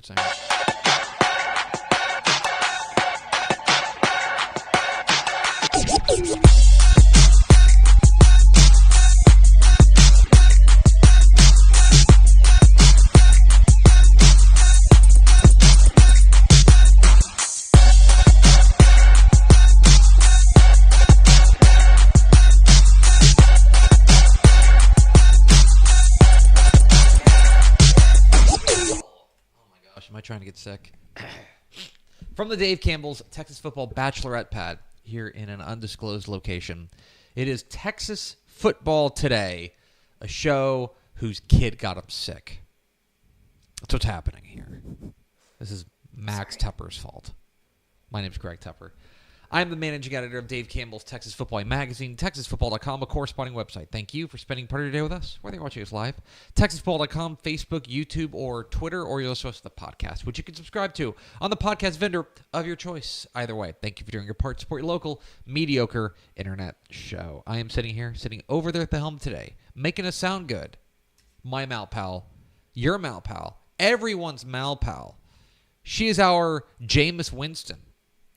Right second. Am I trying to get sick? From the Dave Campbell's Texas Football Bachelorette Pad here in an undisclosed location, it is Texas Football Today, a show whose kid got him sick. That's what's happening here. This is Max Tupper's fault. My name's Greg Tupper. I'm the managing editor of Dave Campbell's Texas Football Magazine, TexasFootball.com, a corresponding website. Thank you for spending part of your day with us, whether you're watching us live, TexasFootball.com, Facebook, YouTube, or Twitter, or you're listening to the podcast, which you can subscribe to on the podcast vendor of your choice. Either way, thank you for doing your part. Support your local, mediocre internet show. I am sitting over there at the helm today, making us sound good. My mal pal, your mal pal, everyone's mal pal. She is our Jameis Winston.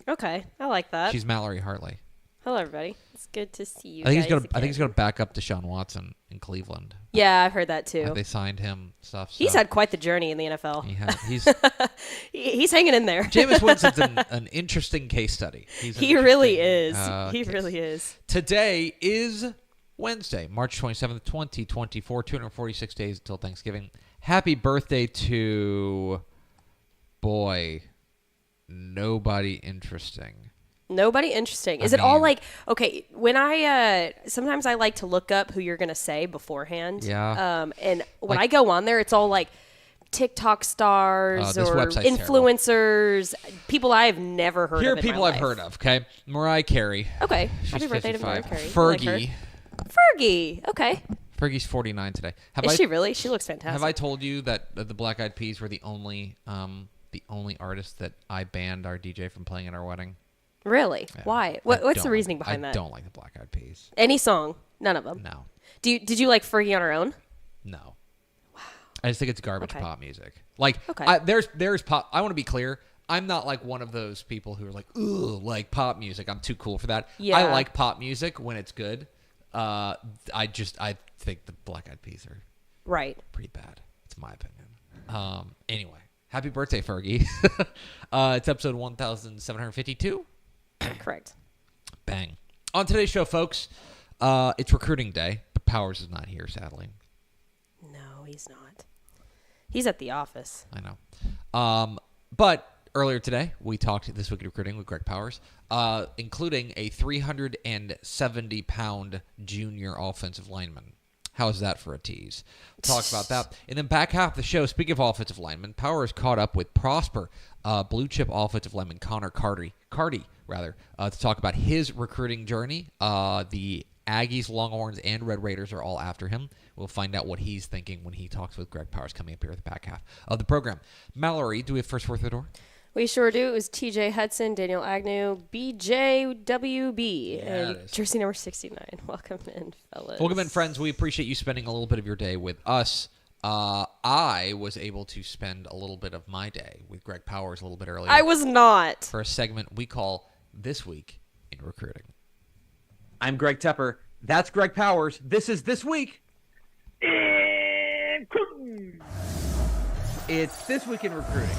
Okay, I like that. She's Mallory Hartley. Hello, everybody. It's good to see you. I think he's going to back up Deshaun Watson in Cleveland. Yeah, I've heard that too. They signed him stuff. So. He's had quite the journey in the NFL. He's hanging in there. Jameis Winston's an interesting case study. He really is. Really is. Today is Wednesday, March 27th, 2024. 246 days until Thanksgiving. Happy birthday to nobody interesting. Nobody interesting. Is it all like, okay, when sometimes I like to look up who you're going to say beforehand. Yeah. And when I go on there, it's all like TikTok stars or influencers, people I've never heard of. Here are people I've heard of, okay? Mariah Carey. Okay. Happy birthday to Mariah Carey. Fergie. Fergie. Okay. Fergie's 49 today. Is she really? She looks fantastic. Have I told you that the Black Eyed Peas were the only artist that I banned our DJ from playing at our wedding? Really? Yeah. Why? What's the reasoning behind that? I don't like the Black Eyed Peas. Any song? None of them? No. Did you like Fergie on her own? No. Wow. I just think it's garbage pop music. Like, okay. There's pop. I want to be clear. I'm not like one of those people who are like, ooh, like pop music. I'm too cool for that. Yeah. I like pop music when it's good. I think the Black Eyed Peas are pretty bad. It's my opinion. Anyway. Happy birthday, Fergie. It's episode 1752. Correct. Bang. On today's show, folks, it's recruiting day, but Powers is not here, sadly. No, he's not. He's at the office. I know. But earlier today, we talked This Week in Recruiting with Greg Powers, including a 370-pound junior offensive lineman. How is that for a tease? We'll talk about that. And then back half of the show, speaking of offensive linemen, Powers caught up with Prosper, blue-chip offensive lineman Connor Carty, to talk about his recruiting journey. The Aggies, Longhorns, and Red Raiders are all after him. We'll find out what he's thinking when he talks with Greg Powers coming up here at the back half of the program. Mallory, do we have first word through the door? We sure do. It was TJ Hudson, Daniel Agnew, BJWB, and jersey number 69. Welcome in, fellas. Welcome in, friends. We appreciate you spending a little bit of your day with us. I was able to spend a little bit of my day with Greg Powers a little bit earlier. I was not. For a segment we call This Week in Recruiting. I'm Greg Tepper. That's Greg Powers. This is This Week in Crootin. It's This Week in Recruiting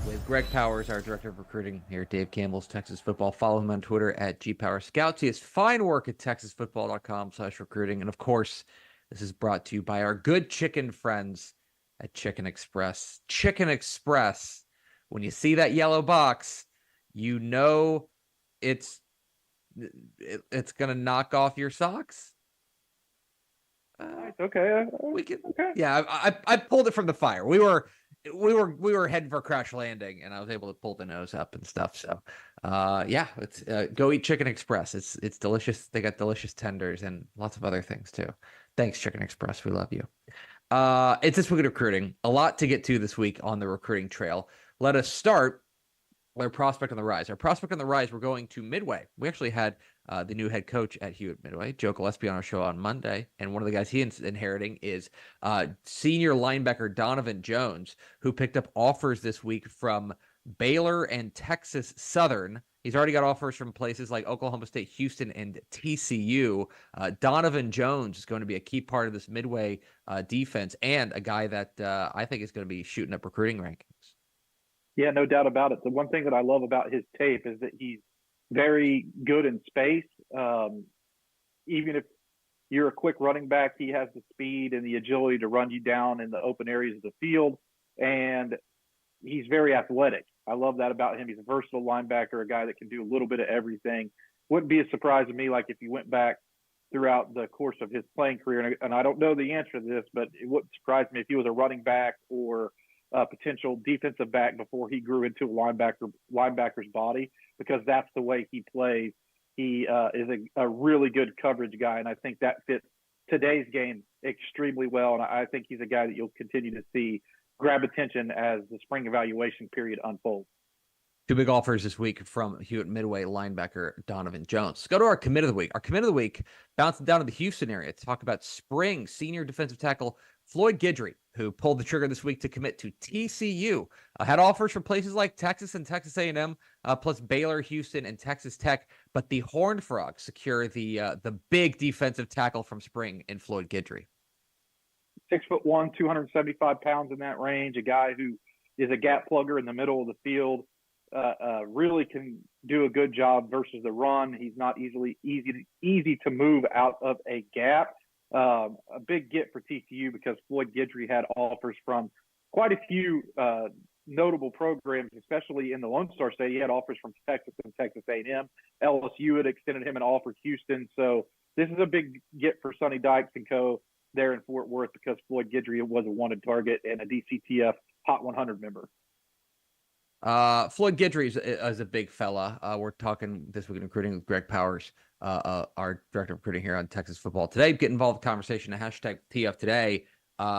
with Greg Powers, our director of recruiting here at Dave Campbell's Texas Football. Follow him on Twitter at GPowersScouts. He has fine work at TexasFootball.com/recruiting. And of course, this is brought to you by our good chicken friends at Chicken Express. Chicken Express. When you see that yellow box, you know it's going to knock off your socks. Okay. We can. Okay. Yeah, I pulled it from the fire. We were heading for a crash landing, and I was able to pull the nose up and stuff. So, it's go eat Chicken Express. It's delicious. They got delicious tenders and lots of other things too. Thanks, Chicken Express. We love you. It's This Week in Recruiting. A lot to get to this week on the recruiting trail. Let us start Our prospect on the rise. Our prospect on the rise, we're going to Midway. We actually had the new head coach at Hewitt Midway, Joe Gillespie, on our show on Monday. And one of the guys he's inheriting is senior linebacker Donovan Jones, who picked up offers this week from Baylor and Texas Southern. He's already got offers from places like Oklahoma State, Houston, and TCU. Donovan Jones is going to be a key part of this Midway defense, and a guy that I think is going to be shooting up recruiting rankings. Yeah, no doubt about it. The one thing that I love about his tape is that he's very good in space. Even if you're a quick running back, he has the speed and the agility to run you down in the open areas of the field. And he's very athletic. I love that about him. He's a versatile linebacker, a guy that can do a little bit of everything. Wouldn't be a surprise to me, like if you went back throughout the course of his playing career, and I don't know the answer to this, but it wouldn't surprise me if he was a running back or potential defensive back before he grew into a linebacker's body, because that's the way he plays. He is a really good coverage guy, and I think that fits today's game extremely well. And I think he's a guy that you'll continue to see grab attention as the spring evaluation period unfolds. Two big offers this week from Hewitt Midway linebacker Donovan Jones. Let's go to our commit of the week. Our commit of the week bouncing down to the Houston area to talk about spring senior defensive tackle Floyd Guidry, who pulled the trigger this week to commit to TCU. Had offers from places like Texas and Texas A&M, plus Baylor, Houston, and Texas Tech. But the Horned Frogs secure the big defensive tackle from spring in Floyd Guidry. 6'1", 275 pounds in that range. A guy who is a gap plugger in the middle of the field. Really can do a good job versus the run. He's not easy to move out of a gap. A big get for TCU because Floyd Guidry had offers from quite a few notable programs, especially in the Lone Star State. He had offers from Texas and Texas A&M. LSU had extended him an offer, Houston. So this is a big get for Sonny Dykes and co. there in Fort Worth, because Floyd Guidry was a wanted target and a DCTF Hot 100 member. Floyd Guidry is a big fella. We're talking this week in recruiting with Greg Powers, our director of recruiting here on Texas Football Today. Get involved in the conversation, hashtag TF Today.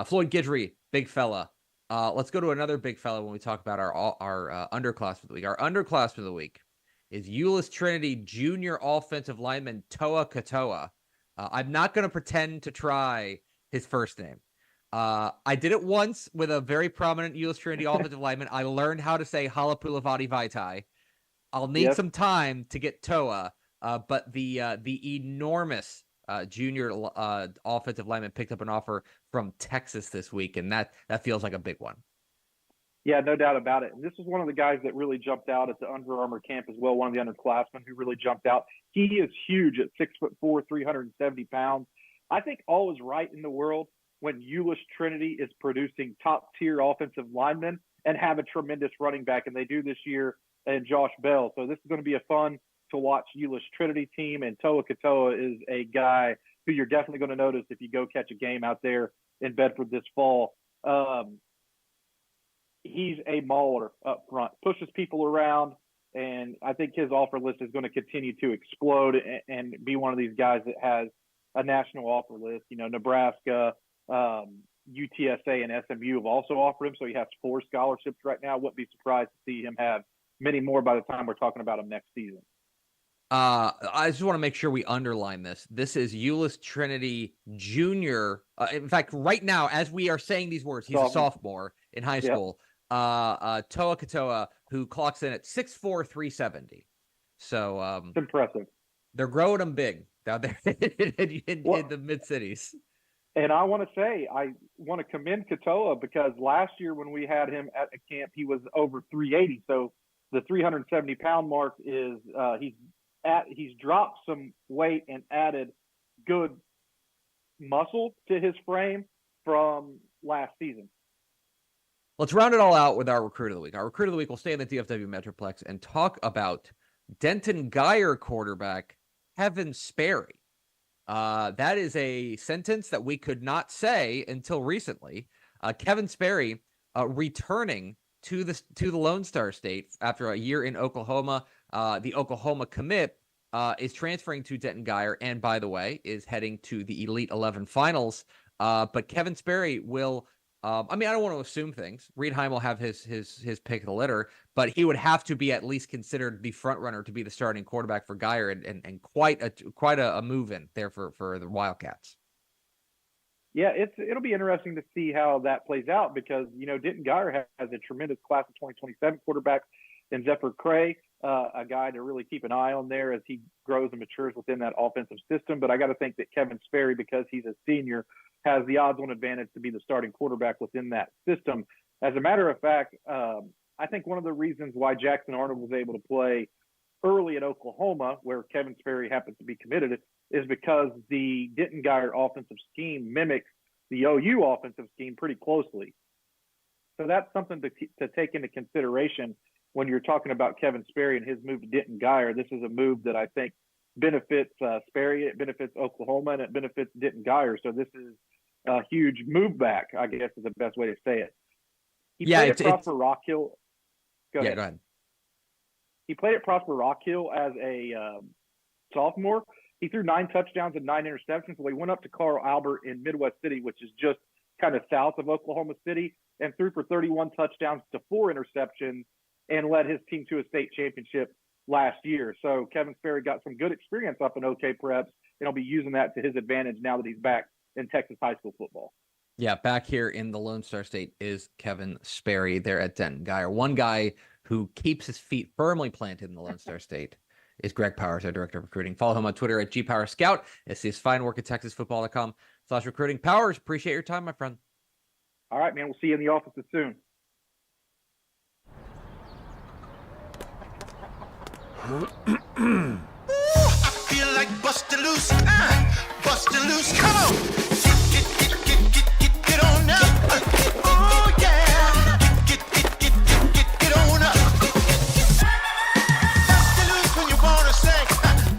Floyd Guidry, big fella. Let's go to another big fella when we talk about our underclassmen of the week. Our underclassmen of the week is Euless Trinity junior offensive lineman Toa Katoa. I'm not going to pretend to try his first name. I did it once with a very prominent Euless Trinity offensive lineman. I learned how to say Halapulavati Vaitai. I'll need some time to get Toa, but the enormous junior offensive lineman picked up an offer from Texas this week, and that feels like a big one. Yeah, no doubt about it. And this is one of the guys that really jumped out at the Under Armour camp as well, one of the underclassmen who really jumped out. He is huge at 6'4", 370 pounds. I think all is right in the world when Euless Trinity is producing top-tier offensive linemen and have a tremendous running back, and they do this year in Josh Bell. So this is going to be a fun to watch Euless Trinity team, and Toa Katoa is a guy who you're definitely going to notice if you go catch a game out there in Bedford this fall. He's a mauler up front, pushes people around, and I think his offer list is going to continue to explode and be one of these guys that has a national offer list. You know, Nebraska, UTSA, and SMU have also offered him, so he has 4 scholarships right now. Wouldn't be surprised to see him have many more by the time we're talking about him next season. I just want to make sure we underline this. This is Euless Trinity Junior. In fact, right now, as we are saying these words, he's a sophomore in high school. Toa Katoa, who clocks in at 6'4", 370. So it's impressive. They're growing him big down there in the mid-cities. And I want to say, I want to commend Katoa, because last year when we had him at a camp, he was over 380. So the 370-pound mark is he's dropped some weight and added good muscle to his frame from last season. Let's round it all out with our recruit of the week. Our recruit of the week will stay in the DFW Metroplex and talk about Denton Geyer quarterback Kevin Sperry. That is a sentence that we could not say until recently. Kevin Sperry returning to the Lone Star State after a year in Oklahoma. The Oklahoma commit is transferring to Denton Geyer, and by the way, is heading to the Elite 11 finals. But Kevin Sperry will I mean, I don't want to assume things. Reed Heim will have his pick of the litter, but he would have to be at least considered the front runner to be the starting quarterback for Geyer, and quite a move in there for the Wildcats. Yeah, it'll be interesting to see how that plays out because, Denton Geyer has a tremendous class of 2027 quarterback in Zephyr Cray, a guy to really keep an eye on there as he grows and matures within that offensive system. But I got to think that Kevin Sperry, because he's a senior, has the odds-on advantage to be the starting quarterback within that system. As a matter of fact, I think one of the reasons why Jackson Arnold was able to play early at Oklahoma, where Kevin Sperry happens to be committed, is because the Denton Geyer offensive scheme mimics the OU offensive scheme pretty closely. So that's something to take into consideration when you're talking about Kevin Sperry and his move to Denton Geyer. This is a move that I think benefits Sperry, it benefits Oklahoma, and it benefits Denton Geyer. So this is a huge move back, I guess is the best way to say it. He played at Prosper Rock Hill. Go ahead. He played at Prosper Rock Hill as a sophomore. He threw 9 touchdowns and 9 interceptions. So he went up to Carl Albert in Midwest City, which is just kind of south of Oklahoma City, and threw for 31 touchdowns to 4 interceptions and led his team to a state championship last year. So Kevin Sperry got some good experience up in OK Preps, and he'll be using that to his advantage now that he's back in Texas high school football. Yeah, back here in the Lone Star State is Kevin Sperry there at Denton Geyer. One guy who keeps his feet firmly planted in the Lone Star State is Greg Powers, our director of recruiting. Follow him on Twitter at GPowerScout. And see his fine work at TexasFootball.com/recruiting. Powers, appreciate your time, my friend. All right, man. We'll see you in the offices soon. I feel like bustin' loose, bustin' loose. Come on, get on up. Oh yeah, get on up. Bustin' loose when you wanna sing.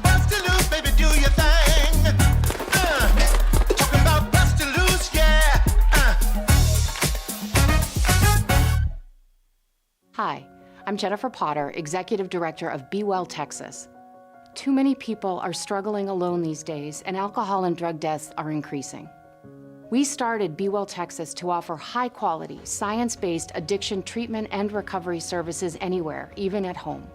Bustin' loose, baby, do your thing. Talking about bustin' loose, yeah. Hi, I'm Jennifer Potter, Executive Director of Be Well Texas. Too many people are struggling alone these days, and alcohol and drug deaths are increasing. We started Be Well Texas to offer high-quality, science-based addiction treatment and recovery services anywhere, even at home.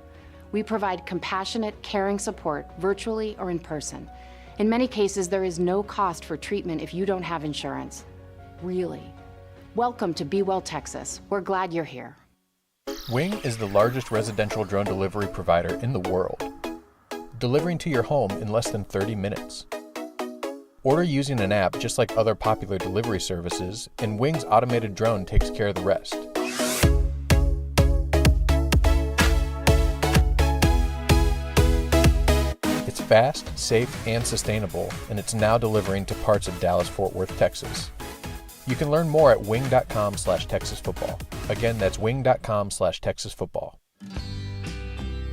We provide compassionate, caring support, virtually or in person. In many cases, there is no cost for treatment if you don't have insurance. Really. Welcome to Be Well Texas. We're glad you're here. Wing is the largest residential drone delivery provider in the world, delivering to your home in less than 30 minutes. Order using an app just like other popular delivery services, and Wing's automated drone takes care of the rest. It's fast, safe, and sustainable, and it's now delivering to parts of Dallas-Fort Worth, Texas. You can learn more at wing.com/TexasFootball. Again, that's wing.com/TexasFootball.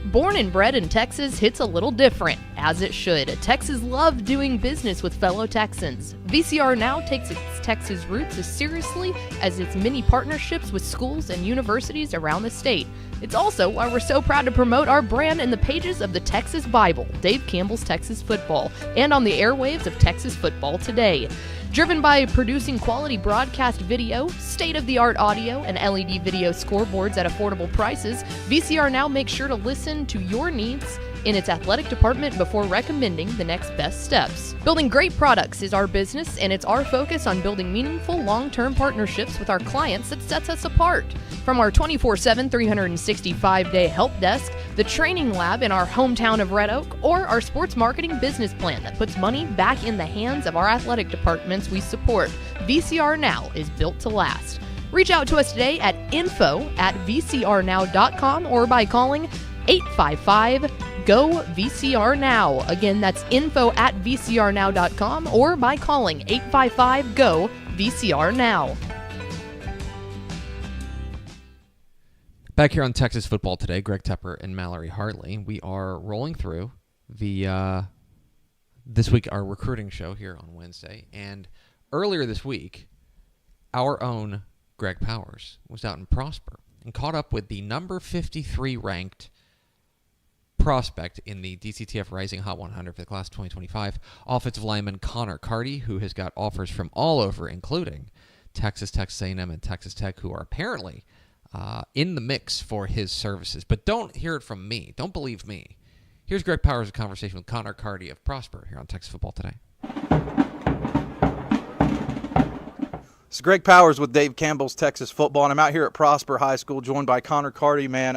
Born and bred in Texas hits a little different, as it should. Texans love doing business with fellow Texans. VCR Now takes its Texas roots as seriously as its many partnerships with schools and universities around the state. It's also why we're so proud to promote our brand in the pages of the Texas Bible, Dave Campbell's Texas Football, and on the airwaves of Texas Football Today. Driven by producing quality broadcast video, state-of-the-art audio, and LED video scoreboards at affordable prices, VCR Now makes sure to listen to your needs in its athletic department before recommending the next best steps. Building great products is our business, and it's our focus on building meaningful, long-term partnerships with our clients that sets us apart. From our 24/7, 365-day help desk, the training lab in our hometown of Red Oak, or our sports marketing business plan that puts money back in the hands of our athletic departments we support, VCR Now is built to last. Reach out to us today at info@vcrnow.com or by calling 855-GO-VCR-NOW. Again, that's info@vcrnow.com or by calling 855-GO-VCR-NOW. Back here on Texas Football Today, Greg Tepper and Mallory Hartley. We are rolling through the this week our recruiting show here on Wednesday. And earlier this week, our own Greg Powers was out in Prosper and caught up with the number 53 ranked prospect in the DCTF Rising Hot 100 for the class of 2025, offensive lineman Connor Carty, who has got offers from all over, including Texas A&M, and Texas Tech, who are apparently in the mix for his services. But don't hear it from me. Don't believe me. Here's Greg Powers' conversation with Connor Carty of Prosper here on Texas Football Today. It's Greg Powers with Dave Campbell's Texas Football, and I'm out here at Prosper High School joined by Connor Carty. Man,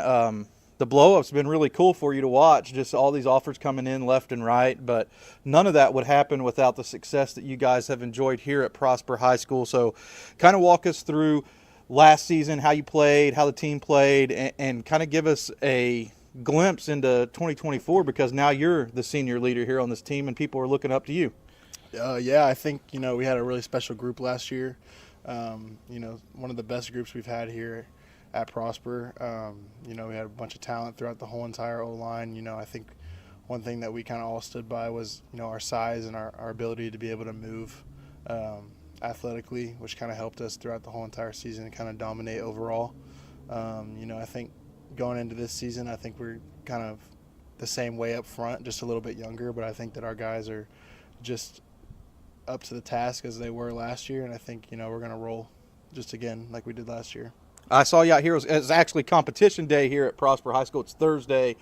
the blow-up's been really cool for you to watch, just all these offers coming in left and right, but none of that would happen without the success that you guys have enjoyed here at Prosper High School. So kind of walk us through last season, how you played, how the team played, and kind of give us a glimpse into 2024, because now you're the senior leader here on this team and people are looking up to you. Yeah, I think, we had a really special group last year. One of the best groups we've had here at Prosper. We had a bunch of talent throughout the whole entire O-line. I think one thing that we kind of all stood by was, our size and our ability to be able to move athletically, which kind of helped us throughout the whole entire season and kind of dominate overall. I think going into this season, I think we're kind of the same way up front, just a little bit younger, but I think that our guys are just up to the task as they were last year, and I think, we're going to roll just again like we did last year. I saw you out here. It's actually competition day here at Prosper High School. It's Thursday,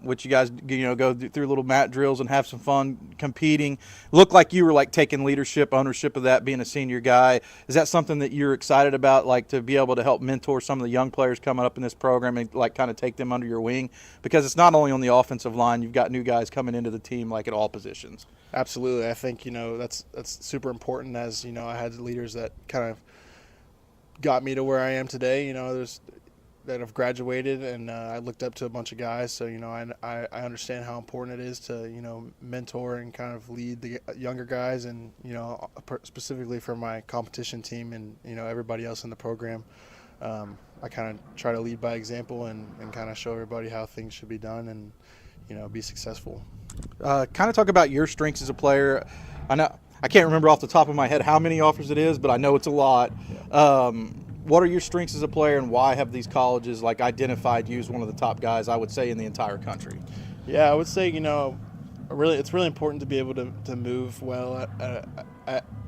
which you guys, go through little mat drills and have some fun competing. Looked like you were taking ownership of that, being a senior guy. Is that something that you're excited about, to be able to help mentor some of the young players coming up in this program and kind of take them under your wing? Because it's not only on the offensive line, you've got new guys coming into the team at all positions. Absolutely. I think, that's super important, as, I had leaders that kind of got me to where I am today. There's that have graduated, and I looked up to a bunch of guys. So, I understand how important it is to, mentor and kind of lead the younger guys, and, specifically for my competition team and, everybody else in the program. I kind of try to lead by example and kind of show everybody how things should be done and, be successful. Kind of talk about your strengths as a player. I can't remember off the top of my head how many offers it is, but I know it's a lot. What are your strengths as a player, and why have these colleges identified you as one of the top guys, I would say, in the entire country? Yeah, I would say, it's really important to be able to move well at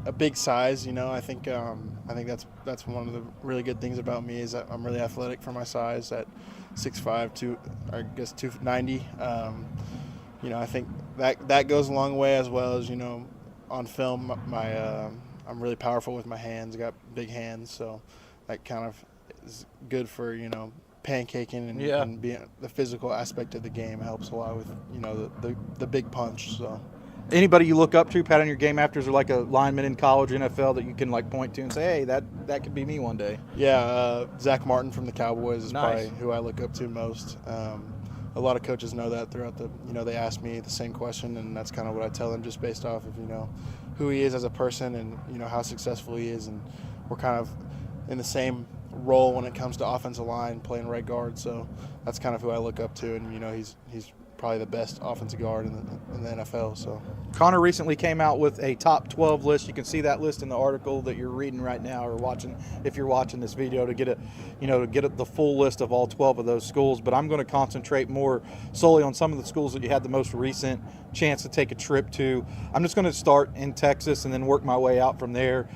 a big size. I think that's one of the really good things about me, is that I'm really athletic for my size at 6'5", 290. I think that goes a long way, as well as, on film, I'm really powerful with my hands. I got big hands, so that kind of is good for, pancaking and being the physical aspect of the game. It helps a lot with, the big punch. So, anybody you look up to, pat on your game after, is there a lineman in college or NFL that you can point to and say, hey, that could be me one day? Yeah, Zach Martin from the Cowboys is nice. Probably who I look up to most. A lot of coaches know that throughout they ask me the same question, and that's kind of what I tell them, just based off of, who he is as a person and, how successful he is. And we're kind of in the same role when it comes to offensive line, playing right guard. So that's kind of who I look up to, and, he's probably the best offensive guard in the NFL. So Connor recently came out with a top 12 list. You can see that list in the article that you're reading right now, or watching if you're watching this video, to get the full list of all 12 of those schools. But I'm going to concentrate more solely on some of the schools that you had the most recent chance to take a trip to. I'm just going to start in Texas and then work my way out from there.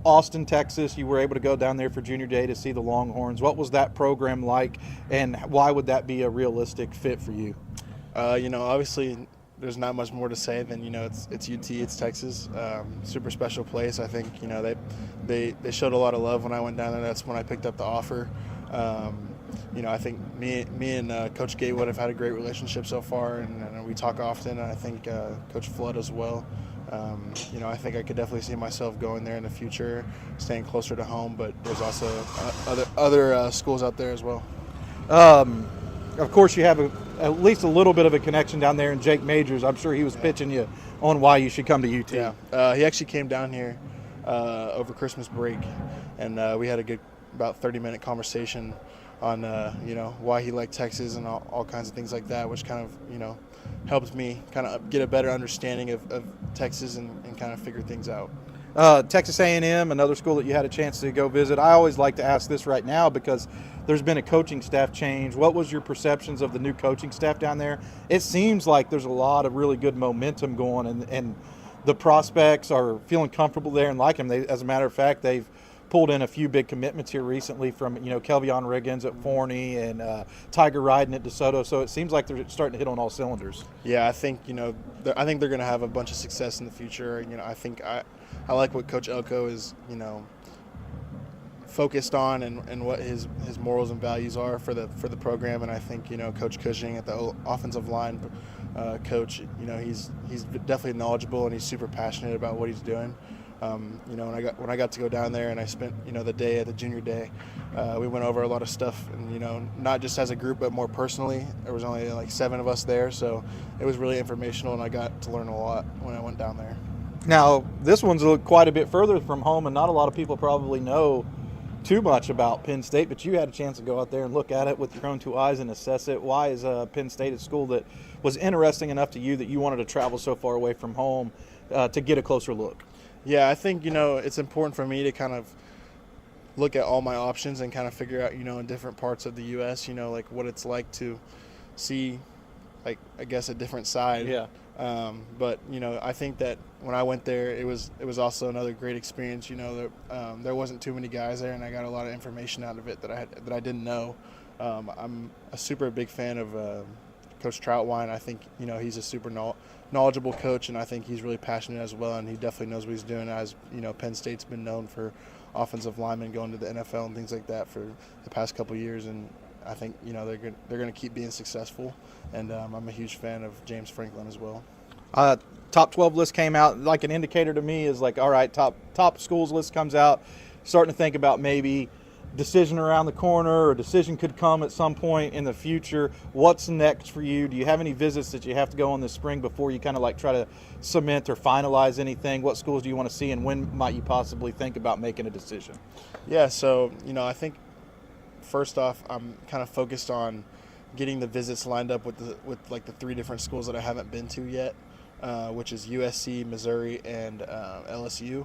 Austin, Texas, you were able to go down there for junior day to see the Longhorns. What was that program like, and why would that be a realistic fit for you? Obviously there's not much more to say than, it's UT, it's Texas. Super special place. I think, they showed a lot of love when I went down there. That's when I picked up the offer. I think me and Coach Gatewood have had a great relationship so far, and we talk often, and I think Coach Flood as well. I think I could definitely see myself going there in the future, staying closer to home, but there's also other schools out there as well. Of course, you have at least a little bit of a connection down there in Jake Majors. I'm sure he was pitching you on why you should come to UT. Yeah, he actually came down here over Christmas break, and we had a good about 30-minute conversation on why he liked Texas and all kinds of things like that, which kind of helped me kind of get a better understanding of Texas and kind of figure things out. Texas A&M, another school that you had a chance to go visit. I always like to ask this right now because there's been a coaching staff change. What was your perceptions of the new coaching staff down there? It seems like there's a lot of really good momentum going, and the prospects are feeling comfortable there and like him. As a matter of fact, they've pulled in a few big commitments here recently from, Kelvion Riggins at Forney and Tiger Ryden at DeSoto. So it seems like they're starting to hit on all cylinders. Yeah, I think, I think they're going to have a bunch of success in the future. I think I like what Coach Elko is, focused on and what his morals and values are for the program. And I think, Coach Cushing at the offensive line coach, he's definitely knowledgeable and he's super passionate about what he's doing. When I got to go down there and I spent, the day at the junior day, we went over a lot of stuff and, not just as a group, but more personally. There was only like 7 of us there. So it was really informational and I got to learn a lot when I went down there. Now, this one's quite a bit further from home and not a lot of people probably know too much about Penn State, but you had a chance to go out there and look at it with your own 2 eyes and assess it. Why is Penn State a school that was interesting enough to you that you wanted to travel so far away from home to get a closer look? Yeah, I think, it's important for me to kind of look at all my options and kind of figure out, in different parts of the U.S., like what it's like to see, like, I guess, a different side. Yeah. But, I think that when I went there, it was also another great experience. There wasn't too many guys there, and I got a lot of information out of it that I didn't know. I'm a super big fan of Coach Troutwine. I think, he's a super knowledgeable coach, and I think he's really passionate as well, and he definitely knows what he's doing. As Penn State's been known for offensive linemen going to the NFL and things like that for the past couple of years, and I think they're going to keep being successful, and I'm a huge fan of James Franklin as well. Top 12 list came out. Like an indicator to me is like, all right, top schools list comes out, starting to think about maybe decision around the corner or decision could come at some point in the future. What's next for you? Do you have any visits that you have to go on this spring before you kind of like try to cement or finalize anything? What schools do you want to see, and when might you possibly think about making a decision? Yeah, so I think first off, I'm kind of focused on getting the visits lined up with the 3 different schools that I haven't been to yet, which is USC, Missouri, and LSU.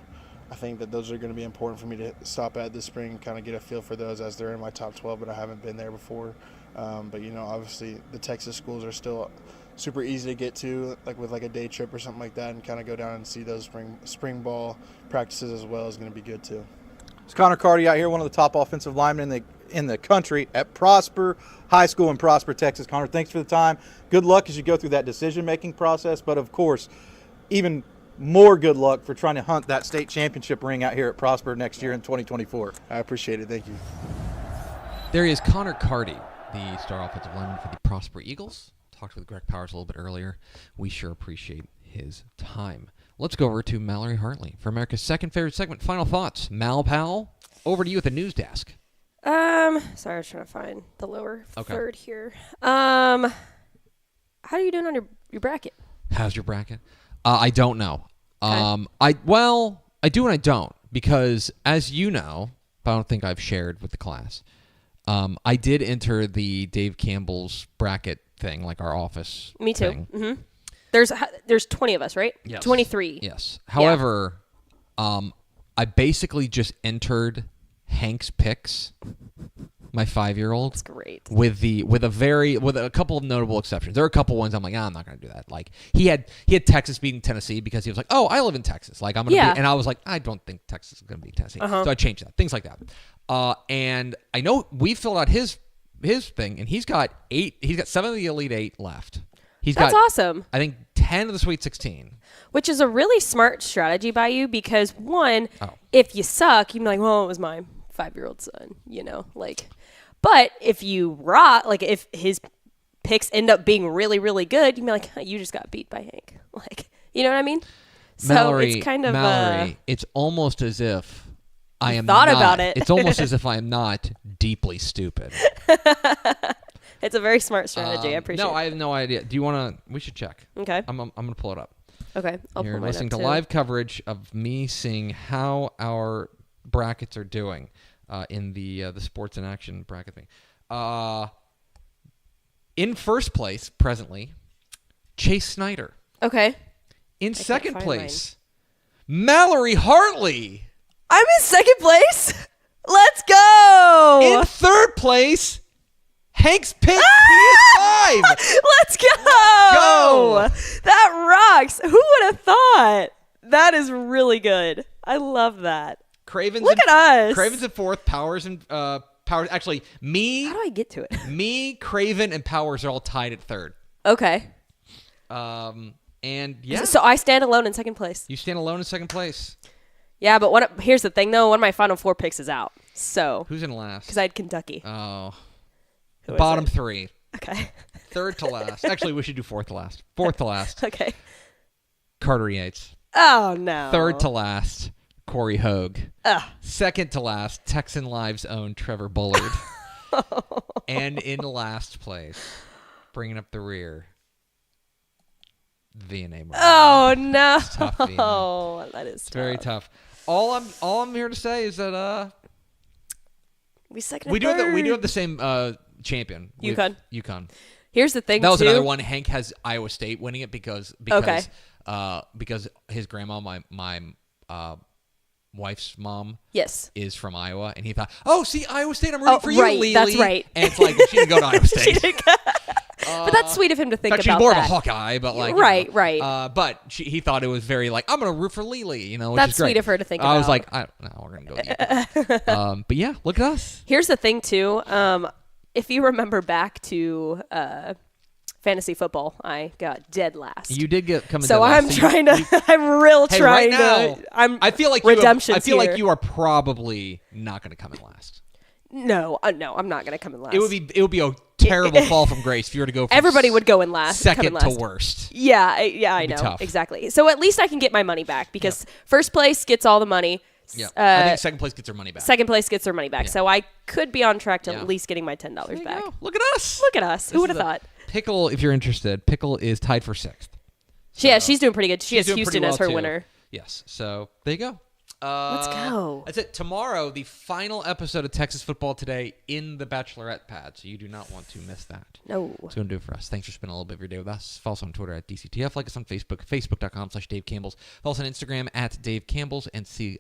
I think that those are going to be important for me to stop at this spring and kind of get a feel for those as they're in my top 12, but I haven't been there before. But, obviously the Texas schools are still super easy to get to, like with like a day trip or something like that, and kind of go down and see those spring ball practices as well is going to be good too. It's Connor Carty out here, one of the top offensive linemen in the country at Prosper High School in Prosper, Texas. Connor, thanks for the time. Good luck as you go through that decision-making process, but of course, even more good luck for trying to hunt that state championship ring out here at Prosper next year in 2024. I appreciate it. Thank you. There is Connor Carty, the star offensive lineman for the Prosper Eagles. Talked with Greg Powers a little bit earlier. We sure appreciate his time. Let's go over to Mallory Hartley for America's second favorite segment, Final Thoughts. Mal Powell, over to you at the news desk. Sorry, I was trying to find the lower third here. How are you doing on your bracket? How's your bracket? I don't know. Okay. I do and I don't, because as you know, but I don't think I've shared with the class, I did enter the Dave Campbell's bracket thing, like our office. Me too. thing. Mm-hmm. There's 20 of us, right? Yes. 23. Yes. However, I basically just entered Hank's picks, my 5-year-old. That's great. With a couple of notable exceptions. There are a couple ones I'm like, I'm not going to do that. Like he had Texas beating Tennessee because he was like, oh, I live in Texas. Like I'm going to be, and I was like, I don't think Texas is going to beat Tennessee. So I changed that. Things like that. And I know we filled out his thing, and he's got 7 of the Elite 8 left. That's awesome. I think 10 of the Sweet 16. Which is a really smart strategy by you, because one, if you suck, you'd be like, well, it was my 5-year-old son, but if you rock, like if his picks end up being really, really good, you'd be like, you just got beat by Hank. You know what I mean? So Mallory, it's kind of Mallory, it's almost as if I am thought not, about it. It's almost as if I am not deeply stupid. It's a very smart strategy. I appreciate it. No, I have no idea. Do you want to? We should check. Okay. I'm going to pull it up. Okay. You're listening to live coverage of me seeing how our brackets are doing in the sports in action bracket thing. In first place presently, Chase Snyder. Okay. In second place, Mallory Hartley. I'm in second place. Let's go. In third place, Hank's pick PS5. Let's go. That rocks. Who would have thought? That is really good. I love that. Cravens. Look at us. Cravens in fourth. Powers and Powers. Actually, me. How do I get to it? Me, Craven, and Powers are all tied at third. Okay. And yeah. So I stand alone in second place. You stand alone in second place. Yeah, but here's the thing, though. One of my final 4 picks is out. So Who's in last? because I had Kentucky. Oh. Who is Bottom it? 3. Okay. Third to last. Actually, we should do fourth to last. Fourth to last. Okay. Carter Yates. Oh, no. Third to last, Corey Hogue. Ugh. Second to last, Texan Live's own Trevor Bullard. And in last place, bringing up the rear, VNA Morgan. Oh, no. It's tough, VNA. That is It's very tough. All I'm here to say is that we second. we do have the same champion. UConn. UConn. Here's the thing. That was too. another one. Hank has Iowa State winning it because his grandma, my wife's mom, Yes. is from Iowa, and he thought, oh, see, Iowa State, I'm rooting for you, right, Lily. that's right. And it's like she didn't go to Iowa State. But that's sweet of him to think In fact, about she's more that. of a Hawkeye, but like Right, right. But he thought it was very like I'm gonna root for Lily, which That's is great. sweet of her to think I was about. like, I don't know, we're gonna go with you. But yeah, look at us. Here's the thing, too. If you remember back to fantasy football, I got dead last. You did get coming. So I'm trying to. I'm real Hey, trying right now, to. I feel like redemption. I feel like you are probably not gonna come in last. No, no, I'm not gonna come in last. It would be a terrible fall from grace if you were to go. From Everybody would go in last. Second come in last. to worst. Yeah, I It'd be know tough. exactly. So at least I can get my money back because first place gets all the money. Yeah, I think second place gets their money back. Second place gets their money back. Yeah. So I could be on track to Yeah. at least getting my $10 back. Go. Look at us. Look at us. Who would have thought? Pickle, if you're interested, Pickle is tied for 6th. Yeah, she's doing pretty good. She She's has doing Houston pretty as her well, too. winner. Yes. So there you go. Let's go. That's it. Tomorrow, the final episode of Texas Football Today in the Bachelorette pad. So you do not want to miss that. No. It's going to do it for us. Thanks for spending a little bit of your day with us. Follow us on Twitter at DCTF. Like us on Facebook, facebook.com/Dave Campbell's. Follow us on Instagram at Dave Campbell's. And see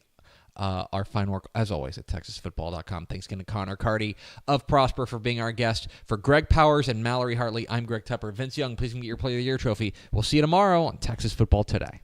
our fine work, as always, at TexasFootball.com. Thanks again to Connor Carty of Prosper for being our guest. For Greg Powers and Mallory Hartley, I'm Greg Tupper. Vince Young, please get your Player of the Year trophy. We'll see you tomorrow on Texas Football Today.